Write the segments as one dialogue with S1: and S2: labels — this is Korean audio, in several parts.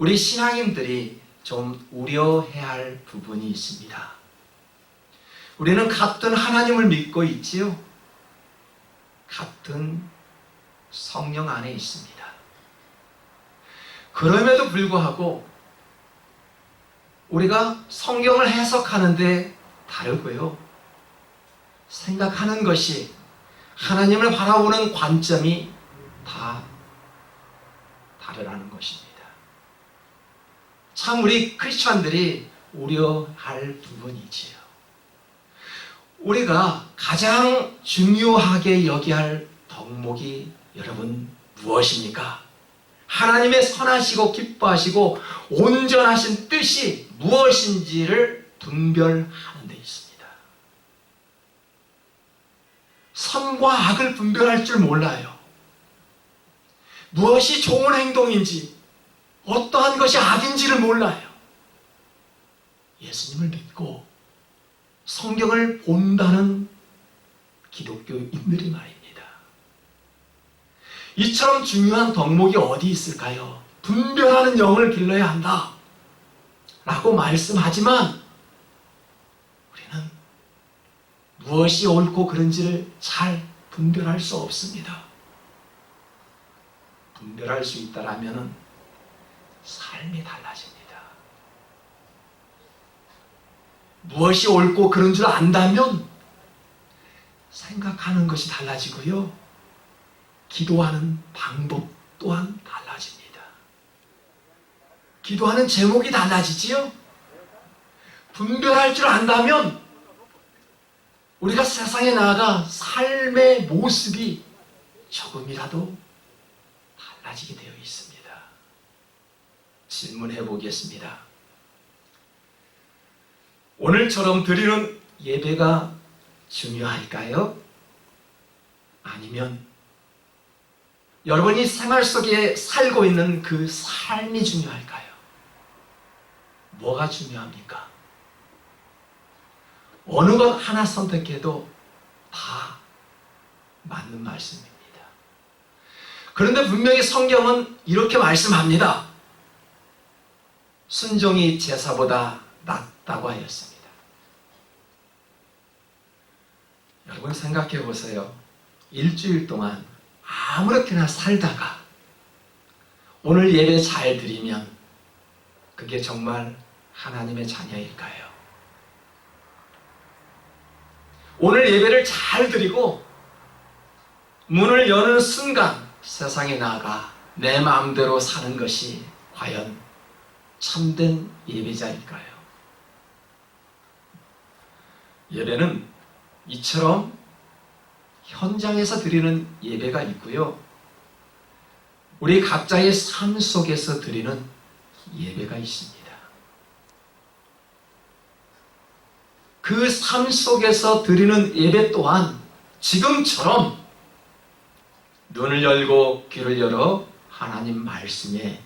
S1: 우리 신앙인들이 좀 우려해야 할 부분이 있습니다. 우리는 같은 하나님을 믿고 있지요. 같은 성령 안에 있습니다. 그럼에도 불구하고 우리가 성경을 해석하는데 다르고요. 생각하는 것이, 하나님을 바라보는 관점이 다 다르다는 것입니다. 참 우리 크리스천들이 우려할 부분이지요. 우리가 가장 중요하게 여겨야 할 덕목이 여러분 무엇입니까? 하나님의 선하시고 기뻐하시고 온전하신 뜻이 무엇인지를 분별하는 데 있습니다. 선과 악을 분별할 줄 몰라요. 무엇이 좋은 행동인지, 어떠한 것이 악인지를 몰라요. 예수님을 믿고 성경을 본다는 기독교인들이 말입니다. 이처럼 중요한 덕목이 어디 있을까요? 분별하는 영을 길러야 한다 라고 말씀하지만 우리는 무엇이 옳고 그른지를 잘 분별할 수 없습니다. 분별할 수 있다라면 삶이 달라집니다. 무엇이 옳고 그른 줄 안다면 생각하는 것이 달라지고요. 기도하는 방법 또한 달라집니다. 기도하는 제목이 달라지지요. 분별할 줄 안다면 우리가 세상에 나아가 삶의 모습이 조금이라도 달라지게 되어 있습니다. 질문해 보겠습니다. 오늘처럼 드리는 예배가 중요할까요? 아니면 여러분이 생활 속에 살고 있는 그 삶이 중요할까요? 뭐가 중요합니까? 어느 것 하나 선택해도 다 맞는 말씀입니다. 그런데 분명히 성경은 이렇게 말씀합니다. 순종이 제사보다 낫다고 하였습니다. 여러분 생각해 보세요. 일주일 동안 아무렇게나 살다가 오늘 예배 잘 드리면 그게 정말 하나님의 자녀일까요? 오늘 예배를 잘 드리고 문을 여는 순간 세상에 나가 내 마음대로 사는 것이 과연 참된 예배자일까요? 예배는 이처럼 현장에서 드리는 예배가 있고요. 우리 각자의 삶 속에서 드리는 예배가 있습니다. 그 삶 속에서 드리는 예배 또한 지금처럼 눈을 열고 귀를 열어 하나님 말씀에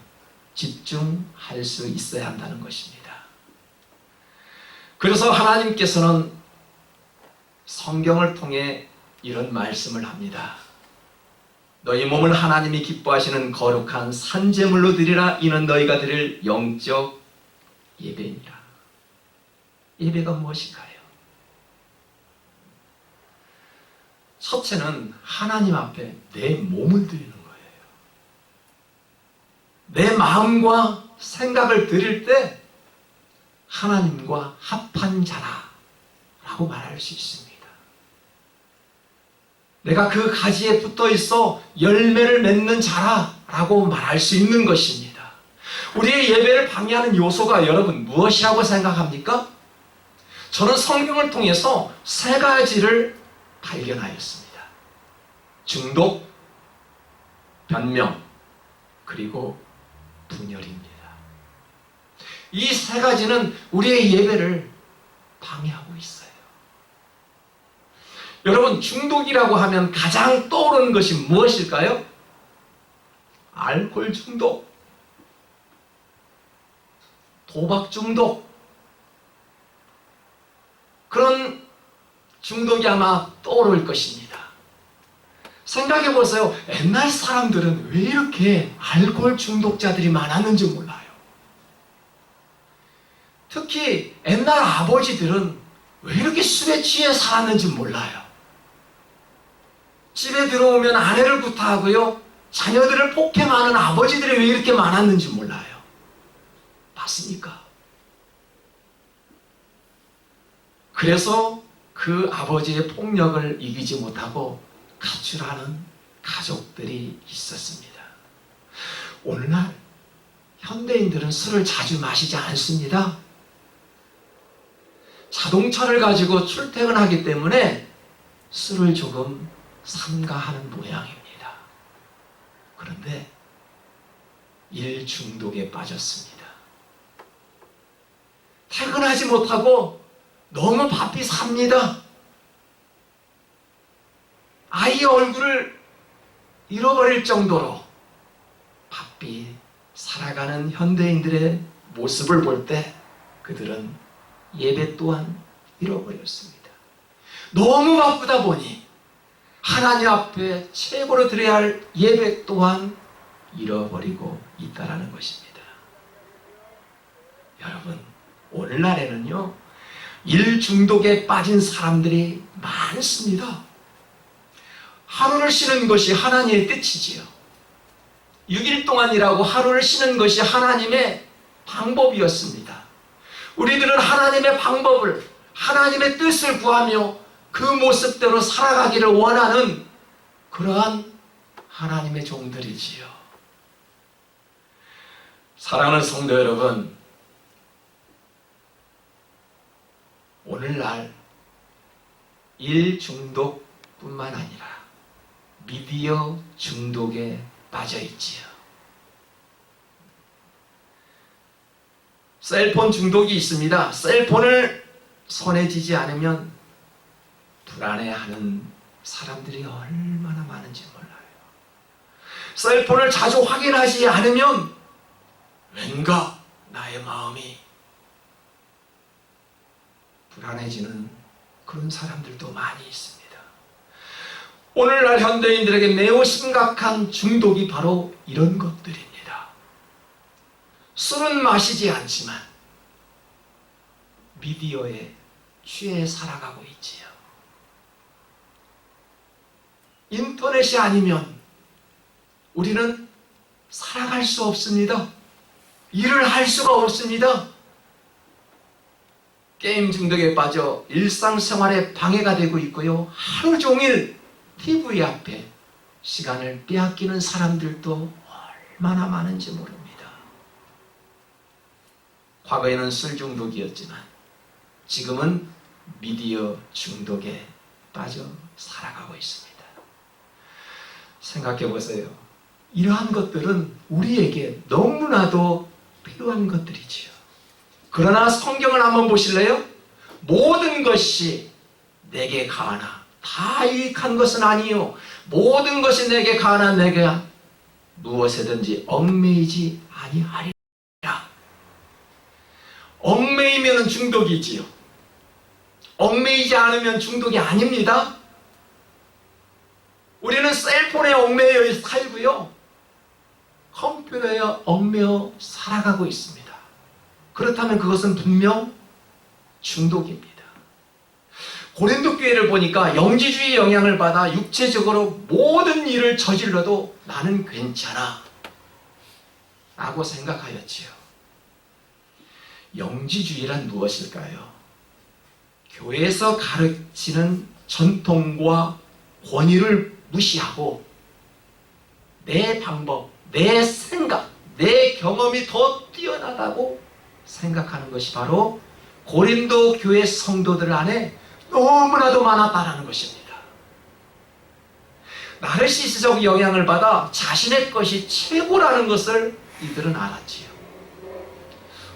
S1: 집중할 수 있어야 한다는 것입니다. 그래서 하나님께서는 성경을 통해 이런 말씀을 합니다. 너희 몸을 하나님이 기뻐하시는 거룩한 산제물로 드리라. 이는 너희가 드릴 영적 예배니라. 예배가 무엇인가요? 첫째는 하나님 앞에 내 몸을 드리는 거예요. 내 마음과 생각을 드릴 때 하나님과 합한 자라 라고 말할 수 있습니다. 내가 그 가지에 붙어 있어 열매를 맺는 자라 라고 말할 수 있는 것입니다. 우리의 예배를 방해하는 요소가 여러분 무엇이라고 생각합니까? 저는 성경을 통해서 세 가지를 발견하였습니다. 중독, 변명, 그리고 분열입니다. 이 세 가지는 우리의 예배를 방해하고 있어요. 여러분, 중독이라고 하면 가장 떠오르는 것이 무엇일까요? 알코올 중독, 도박 중독, 그런 중독이 아마 떠오를 것입니다. 생각해 보세요. 옛날 사람들은 왜 이렇게 알코올 중독자들이 많았는지 몰라요. 특히 옛날 아버지들은 왜 이렇게 술에 취해 살았는지 몰라요. 집에 들어오면 아내를 구타하고요, 자녀들을 폭행하는 아버지들이 왜 이렇게 많았는지 몰라요. 맞습니까? 그래서 그 아버지의 폭력을 이기지 못하고 가출하는 가족들이 있었습니다. 오늘날 현대인들은 술을 자주 마시지 않습니다. 자동차를 가지고 출퇴근하기 때문에 술을 조금 삼가하는 모양입니다. 그런데 일 중독에 빠졌습니다. 퇴근하지 못하고 너무 바삐 삽니다. 아이의 얼굴을 잃어버릴 정도로 바삐 살아가는 현대인들의 모습을 볼 때 그들은 예배 또한 잃어버렸습니다. 너무 바쁘다 보니 하나님 앞에 최고로 드려야 할 예배 또한 잃어버리고 있다는 것입니다. 여러분, 오늘날에는요, 일 중독에 빠진 사람들이 많습니다. 하루를 쉬는 것이 하나님의 뜻이지요. 6일 동안 일하고 하루를 쉬는 것이 하나님의 방법이었습니다. 우리들은 하나님의 방법을, 하나님의 뜻을 구하며 그 모습대로 살아가기를 원하는 그러한 하나님의 종들이지요. 사랑하는 성도 여러분, 오늘날 일 중독뿐만 아니라 미디어 중독에 빠져 있지요. 셀폰 중독이 있습니다. 셀폰을 손에 쥐지 않으면 불안해하는 사람들이 얼마나 많은지 몰라요. 셀폰을 자주 확인하지 않으면 왠가 나의 마음이 불안해지는 그런 사람들도 많이 있습니다. 오늘날 현대인들에게 매우 심각한 중독이 바로 이런 것들입니다. 술은 마시지 않지만 미디어에 취해 살아가고 있지요. 인터넷이 아니면 우리는 살아갈 수 없습니다. 일을 할 수가 없습니다. 게임 중독에 빠져 일상생활에 방해가 되고 있고요. 하루 종일 TV 앞에 시간을 빼앗기는 사람들도 얼마나 많은지 모릅니다. 과거에는 술 중독이었지만 지금은 미디어 중독에 빠져 살아가고 있습니다. 생각해 보세요. 이러한 것들은 우리에게 너무나도 필요한 것들이지요. 그러나 성경을 한번 보실래요? 모든 것이 내게 가하나 다 유익한 것은 아니요, 모든 것이 내게 가하나 내가 무엇에든지 얽매이지 아니하리라. 얽매이면 중독이지요. 얽매이지 않으면 중독이 아닙니다. 우리는 셀폰에 얽매여 살고요, 컴퓨터에 얽매여 살아가고 있습니다. 그렇다면 그것은 분명 중독입니다. 고린도 교회를 보니까 영지주의 영향을 받아 육체적으로 모든 일을 저질러도 나는 괜찮아 라고 생각하였지요. 영지주의란 무엇일까요? 교회에서 가르치는 전통과 권위를 무시하고 내 방법, 내 생각, 내 경험이 더 뛰어나다고 생각하는 것이 바로 고린도 교회 성도들 안에 너무나도 많았다는 것입니다. 나르시스적 영향을 받아 자신의 것이 최고라는 것을 이들은 알았지요.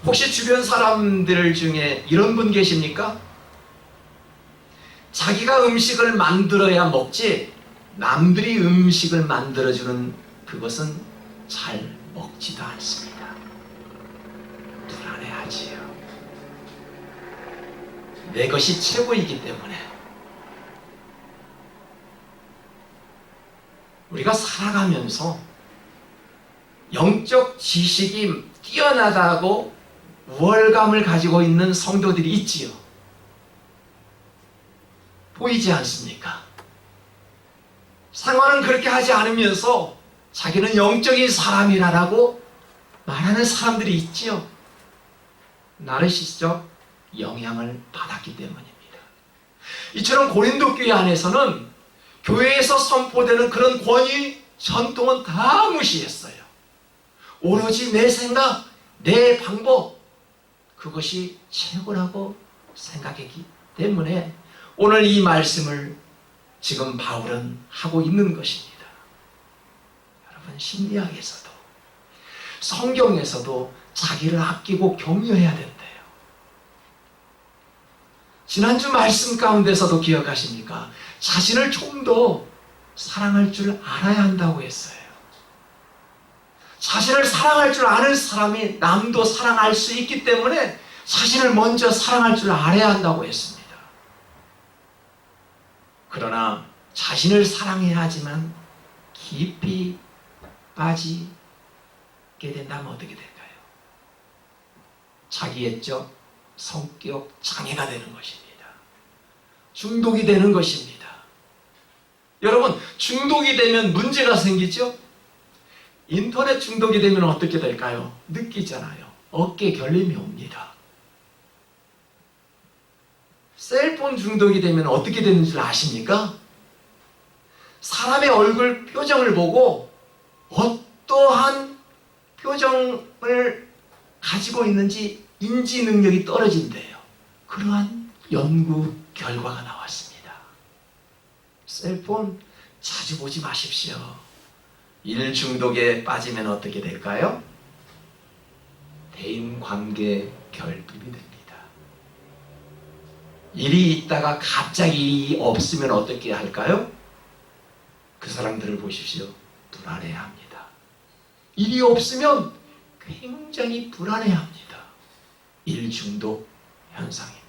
S1: 혹시 주변 사람들 중에 이런 분 계십니까? 자기가 음식을 만들어야 먹지 남들이 음식을 만들어주는 그것은 잘 먹지도 않습니다. 불안해하지요. 내 것이 최고이기 때문에. 우리가 살아가면서 영적 지식이 뛰어나다고 우월감을 가지고 있는 성도들이 있지요. 보이지 않습니까? 생활은 그렇게 하지 않으면서 자기는 영적인 사람이라고 말하는 사람들이 있지요. 나르시스적 영향을 받았기 때문입니다. 이처럼 고린도 교회 안에서는 교회에서 선포되는 그런 권위, 전통은 다 무시했어요. 오로지 내 생각, 내 방법, 그것이 최고라고 생각했기 때문에 오늘 이 말씀을 지금 바울은 하고 있는 것입니다. 여러분, 심리학에서도 성경에서도 자기를 아끼고 격려해야 된대요. 지난주 말씀 가운데서도 기억하십니까? 자신을 좀 더 사랑할 줄 알아야 한다고 했어요. 자신을 사랑할 줄 아는 사람이 남도 사랑할 수 있기 때문에 자신을 먼저 사랑할 줄 알아야 한다고 했습니다. 그러나 자신을 사랑해야 하지만 깊이 빠지게 된다면 어떻게 될까요? 자기애적 성격 장애가 되는 것입니다. 중독이 되는 것입니다. 여러분, 중독이 되면 문제가 생기죠? 인터넷 중독이 되면 어떻게 될까요? 느끼잖아요. 어깨 결림이 옵니다. 셀폰 중독이 되면 어떻게 되는 줄 아십니까? 사람의 얼굴 표정을 보고 어떠한 표정을 가지고 있는지 인지 능력이 떨어진대요. 그러한 연구 결과가 나왔습니다. 셀폰 자주 보지 마십시오. 일 중독에 빠지면 어떻게 될까요? 대인관계 결핍이 됩니다. 일이 있다가 갑자기 일이 없으면 어떻게 할까요? 그 사람들을 보십시오. 불안해합니다. 일이 없으면 굉장히 불안해합니다. 일 중독 현상입니다.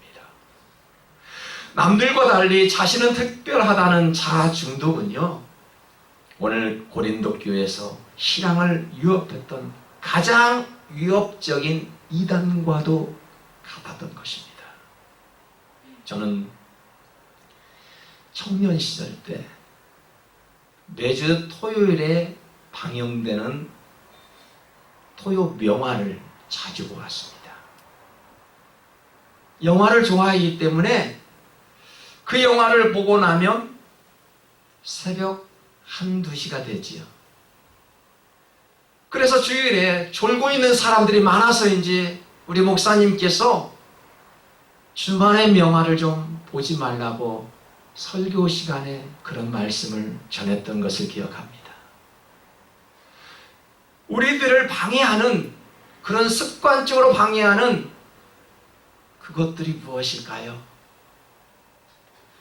S1: 남들과 달리 자신은 특별하다는 자아 중독은요, 오늘 고린도 교회에서 신앙을 위협했던 가장 위협적인 이단과도 같았던 것입니다. 저는 청년 시절 때 매주 토요일에 방영되는 토요 명화를 자주 보았습니다. 영화를 좋아하기 때문에 그 영화를 보고 나면 새벽 1, 2시가 되지요. 그래서 주일에 졸고 있는 사람들이 많아서인지 우리 목사님께서 주말에 명화를 좀 보지 말라고 설교 시간에 그런 말씀을 전했던 것을 기억합니다. 우리들을 방해하는, 그런 습관적으로 방해하는 그것들이 무엇일까요?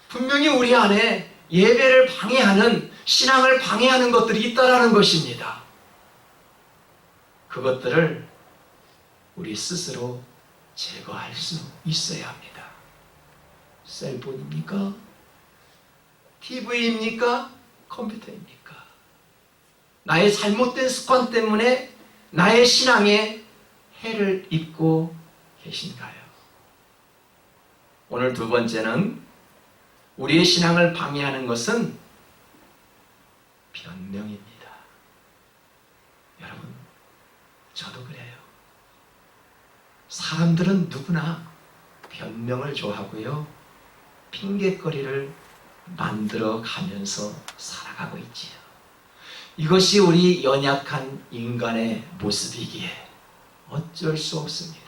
S1: 분명히 우리 안에 예배를 방해하는, 신앙을 방해하는 것들이 있다라는 것입니다. 그것들을 우리 스스로 제거할 수 있어야 합니다. 셀폰입니까? TV입니까? 컴퓨터입니까? 나의 잘못된 습관 때문에 나의 신앙에 해를 입고 계신가요? 오늘 두 번째는 우리의 신앙을 방해하는 것은 변명입니다. 여러분, 저도 그래요. 사람들은 누구나 변명을 좋아하고요, 핑계거리를 만들어 가면서 살아가고 있지요. 이것이 우리 연약한 인간의 모습이기에 어쩔 수 없습니다.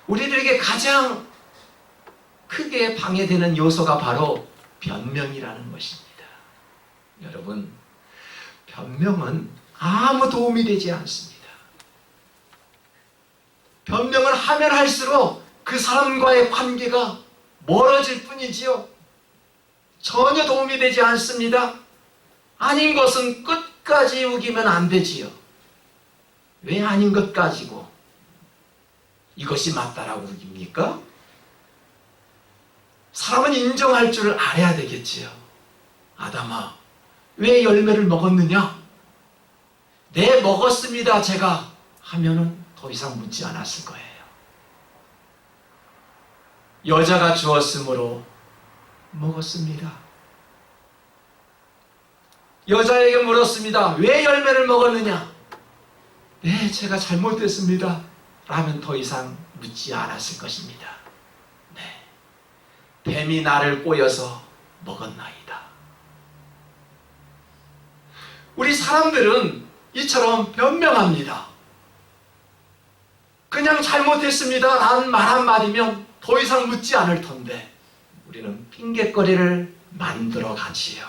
S1: 우리들에게 가장 크게 방해되는 요소가 바로 변명이라는 것입니다. 여러분, 변명은 아무 도움이 되지 않습니다. 변명을 하면 할수록 그 사람과의 관계가 멀어질 뿐이지요. 전혀 도움이 되지 않습니다. 아닌 것은 끝까지 우기면 안 되지요. 왜 아닌 것 가지고 이것이 맞다라고 우깁니까? 사람은 인정할 줄 알아야 되겠지요. 아담아, 왜 열매를 먹었느냐? 네, 먹었습니다, 제가 하면은 더 이상 묻지 않았을 거예요. 여자가 주었으므로 먹었습니다. 여자에게 물었습니다. 왜 열매를 먹었느냐? 네, 제가 잘못했습니다. 라면 더 이상 묻지 않았을 것입니다. 네, 뱀이 나를 꼬여서 먹었나이다. 우리 사람들은 이처럼 변명합니다. 그냥 잘못했습니다 라는 말 한마디면 더 이상 묻지 않을 텐데 우리는 핑곗거리를 만들어 가지요.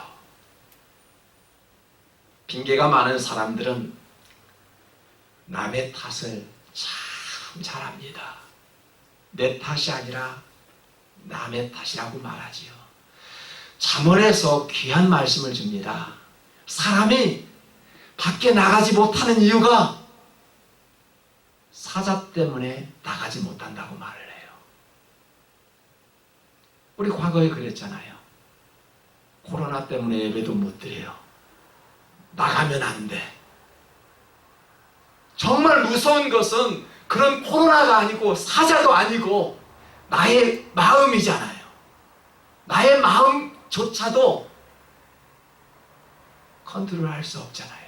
S1: 핑계가 많은 사람들은 남의 탓을 참 잘합니다. 내 탓이 아니라 남의 탓이라고 말하지요. 잠언에서 귀한 말씀을 줍니다. 사람이 밖에 나가지 못하는 이유가 사자 때문에 나가지 못한다고 말을 해요. 우리 과거에 그랬잖아요. 코로나 때문에 예배도 못 드려요. 나가면 안 돼. 정말 무서운 것은 그런 코로나가 아니고 사자도 아니고 나의 마음이잖아요. 나의 마음조차도 컨트롤할 수 없잖아요.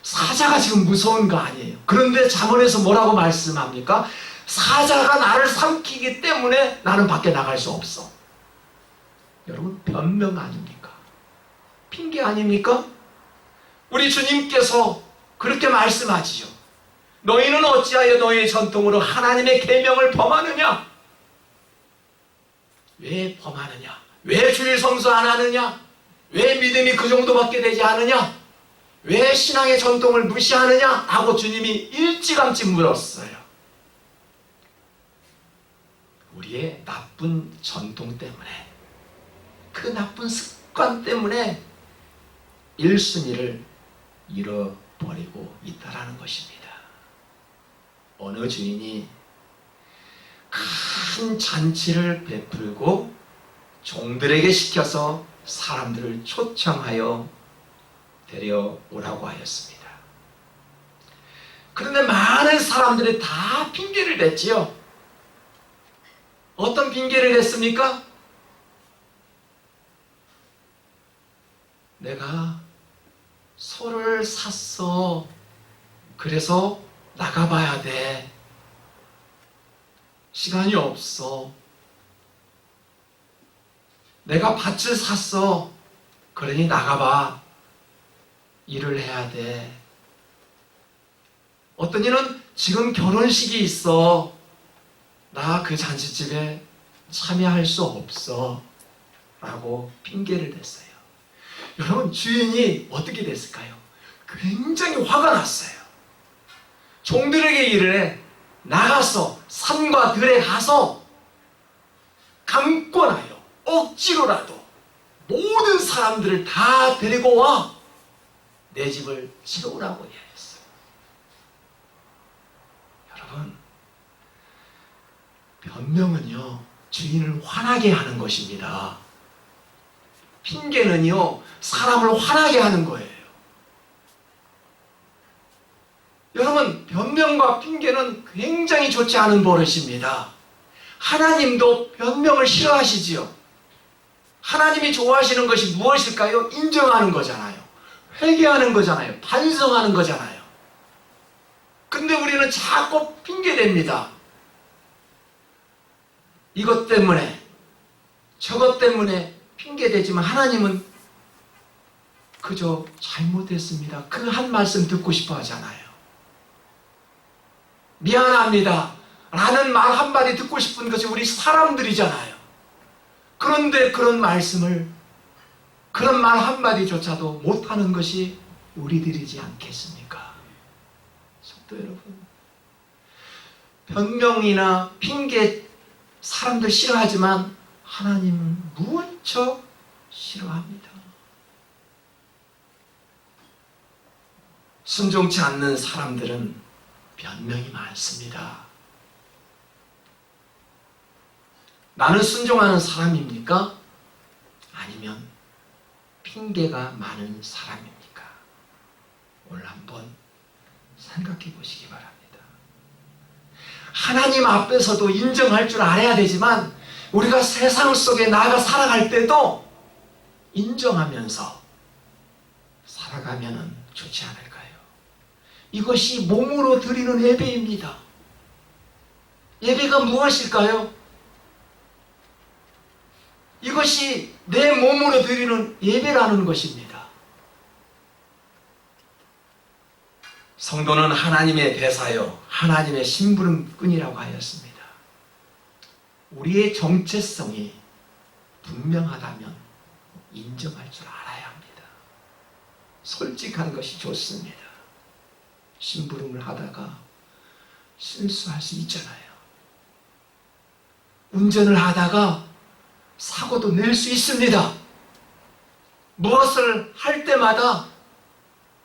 S1: 사자가 지금 무서운 거 아니에요. 그런데 잠언에서 뭐라고 말씀합니까? 사자가 나를 삼키기 때문에 나는 밖에 나갈 수 없어. 여러분, 변명 아닙니까? 핑계 아닙니까? 우리 주님께서 그렇게 말씀하지요. 너희는 어찌하여 너희의 전통으로 하나님의 계명을 범하느냐? 왜 범하느냐? 왜 주일 성수 안 하느냐? 왜 믿음이 그 정도밖에 되지 않느냐? 왜 신앙의 전통을 무시하느냐? 하고 주님이 일찌감치 물었어요. 우리의 나쁜 전통 때문에, 그 나쁜 습관 때문에 1순위를 잃어버리고 있다라는 것입니다. 어느 주인이 큰 잔치를 베풀고 종들에게 시켜서 사람들을 초청하여 데려오라고 하였습니다. 그런데 많은 사람들이 다 핑계를 댔지요. 어떤 핑계를 댔습니까? 내가 소를 샀어. 그래서 나가봐야 돼. 시간이 없어. 내가 밭을 샀어. 그러니 나가봐. 일을 해야 돼. 어떤 이는 지금 결혼식이 있어. 나 그 잔치집에 참여할 수 없어. 라고 핑계를 댔어요. 여러분, 주인이 어떻게 됐을까요? 굉장히 화가 났어요. 종들에게 이르래, 나가서 산과 들에 가서 강권하여 억지로라도 모든 사람들을 다 데리고 와 내 집을 채우라고 이야기했어요. 여러분, 변명은요 주인을 화나게 하는 것입니다. 핑계는요 사람을 화나게 하는 거예요. 여러분, 변명과 핑계는 굉장히 좋지 않은 버릇입니다. 하나님도 변명을 싫어하시지요. 하나님이 좋아하시는 것이 무엇일까요? 인정하는 거잖아요. 회개하는 거잖아요. 반성하는 거잖아요. 근데 우리는 자꾸 핑계댑니다. 이것 때문에, 저것 때문에 핑계대지만 하나님은 그저 잘못했습니다. 그 한 말씀 듣고 싶어 하잖아요. 미안합니다 라는 말 한마디 듣고 싶은 것이 우리 사람들이잖아요. 그런데 그런 말씀을, 그런 말 한마디조차도 못하는 것이 우리들이지 않겠습니까? 성도 여러분, 변명이나 핑계 사람들 싫어하지만 하나님은 무척 싫어합니다. 순종치 않는 사람들은 변명이 많습니다. 나는 순종하는 사람입니까? 아니면 핑계가 많은 사람입니까? 오늘 한번 생각해 보시기 바랍니다. 하나님 앞에서도 인정할 줄 알아야 되지만 우리가 세상 속에 나아가 살아갈 때도 인정하면서 살아가면 좋지 않을까요? 이것이 몸으로 드리는 예배입니다. 예배가 무엇일까요? 이것이 내 몸으로 드리는 예배라는 것입니다. 성도는 하나님의 대사요 하나님의 심부름꾼이라고 하였습니다. 우리의 정체성이 분명하다면 인정할 줄 알아야 합니다. 솔직한 것이 좋습니다. 심부름을 하다가 실수할 수 있잖아요. 운전을 하다가 사고도 낼 수 있습니다. 무엇을 할 때마다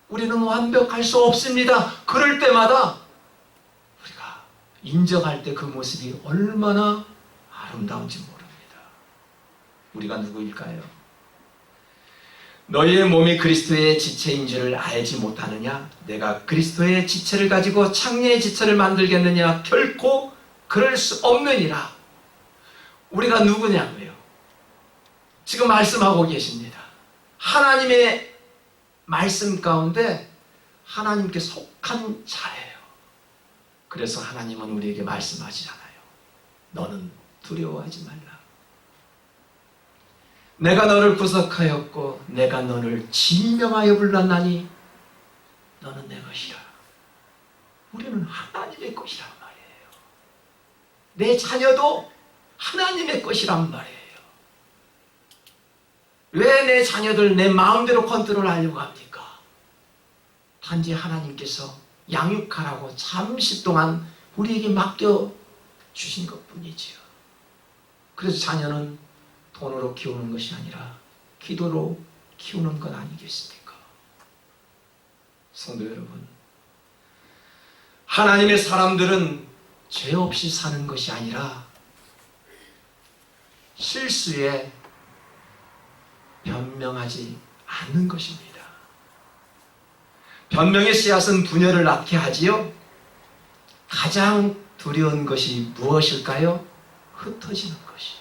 S1: 우리는 완벽할 수 없습니다. 그럴 때마다 우리가 인정할 때 그 모습이 얼마나 아름다운지 모릅니다. 우리가 누구일까요? 너희의 몸이 그리스도의 지체인 줄을 알지 못하느냐? 내가 그리스도의 지체를 가지고 창녀의 지체를 만들겠느냐? 결코 그럴 수 없느니라. 우리가 누구냐고요? 지금 말씀하고 계십니다. 하나님의 말씀 가운데 하나님께 속한 자예요. 그래서 하나님은 우리에게 말씀하시잖아요. 너는 두려워하지 말라. 내가 너를 구속하였고 내가 너를 지명하여 불렀나니 너는 내 것이라. 우리는 하나님의 것이란 말이에요. 내 자녀도 하나님의 것이란 말이에요. 왜 내 자녀들 내 마음대로 컨트롤하려고 합니까? 단지 하나님께서 양육하라고 잠시 동안 우리에게 맡겨주신 것뿐이지요. 그래서 자녀는 돈으로 키우는 것이 아니라 기도로 키우는 것 아니겠습니까? 성도 여러분, 하나님의 사람들은 죄 없이 사는 것이 아니라 실수에 변명하지 않는 것입니다. 변명의 씨앗은 분열을 낳게 하지요. 가장 두려운 것이 무엇일까요? 흩어지는 것이에요.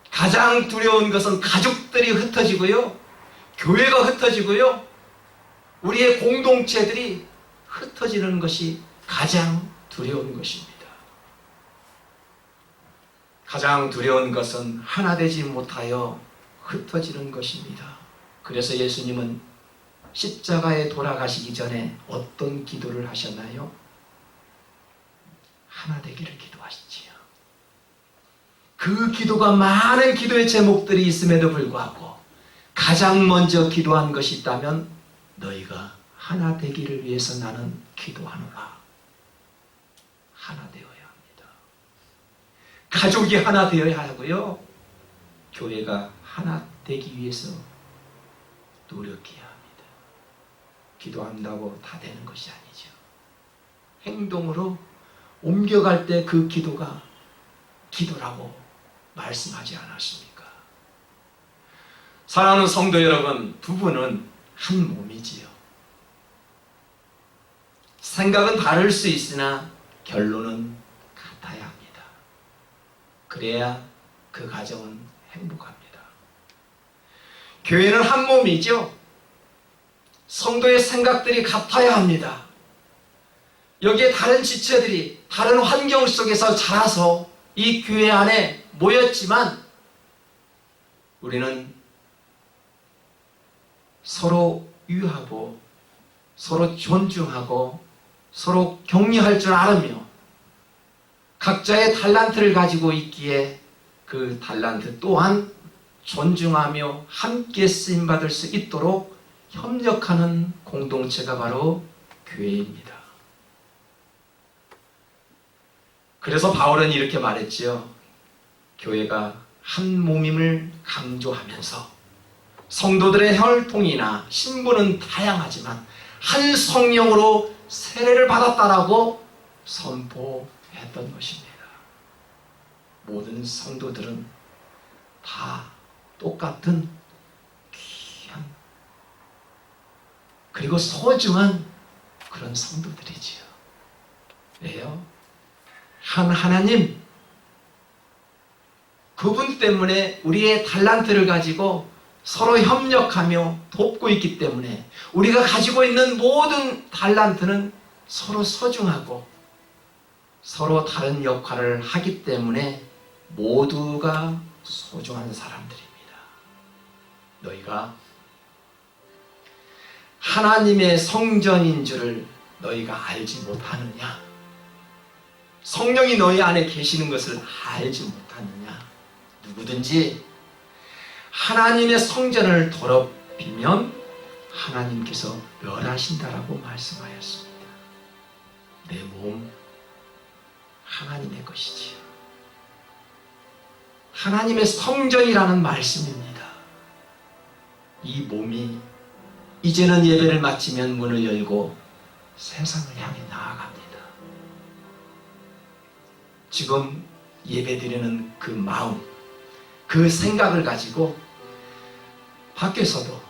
S1: 가장 두려운 것은 가족들이 흩어지고요, 교회가 흩어지고요, 우리의 공동체들이 흩어지는 것이 가장 두려운 것입니다. 가장 두려운 것은 하나 되지 못하여 흩어지는 것입니다. 그래서 예수님은 십자가에 돌아가시기 전에 어떤 기도를 하셨나요? 하나 되기를 기도하시지요. 그 기도가 많은 기도의 제목들이 있음에도 불구하고 가장 먼저 기도한 것이 있다면 너희가 하나 되기를 위해서 나는 기도하노라. 하나 되어야 합니다. 가족이 하나 되어야 하고요, 교회가 하나 되기 위해서 노력해야 합니다. 기도한다고 다 되는 것이 아니죠. 행동으로 옮겨갈 때 그 기도가 기도라고 말씀하지 않았습니까? 사랑하는 성도 여러분, 부부는 한 몸이지요. 생각은 다를 수 있으나 결론은 같아야 합니다. 그래야 그 가정은 행복합니다. 교회는 한 몸이죠. 성도의 생각들이 같아야 합니다. 여기에 다른 지체들이 다른 환경 속에서 자라서 이 교회 안에 모였지만 우리는 서로 유하고 서로 존중하고 서로 격려할 줄 알으며 각자의 달란트를 가지고 있기에 그 달란트 또한 존중하며 함께 쓰임받을 수 있도록 협력하는 공동체가 바로 교회입니다. 그래서 바울은 이렇게 말했지요. 교회가 한 몸임을 강조하면서 성도들의 혈통이나 신분은 다양하지만 한 성령으로 세례를 받았다라고 선포했던 것입니다. 모든 성도들은 다 똑같은 귀한 그리고 소중한 그런 성도들이지요. 왜요? 한 하나님, 그분 때문에 우리의 달란트를 가지고 서로 협력하며 돕고 있기 때문에 우리가 가지고 있는 모든 달란트는 서로 소중하고 서로 다른 역할을 하기 때문에 모두가 소중한 사람들입니다. 너희가 하나님의 성전인 줄을 너희가 알지 못하느냐? 성령이 너희 안에 계시는 것을 알지 못하느냐? 누구든지 하나님의 성전을 더럽히면 하나님께서 멸하신다라고 말씀하였습니다. 내 몸 하나님의 것이지요. 하나님의 성전이라는 말씀입니다. 이 몸이 이제는 예배를 마치면 문을 열고 세상을 향해 나아갑니다. 지금 예배드리는 그 마음, 그 생각을 가지고 밖에서도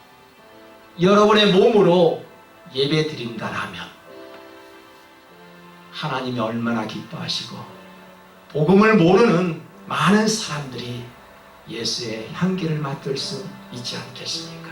S1: 여러분의 몸으로 예배드린다라면 하나님이 얼마나 기뻐하시고 복음을 모르는 많은 사람들이 예수의 향기를 맡을 수 있지 않겠습니까?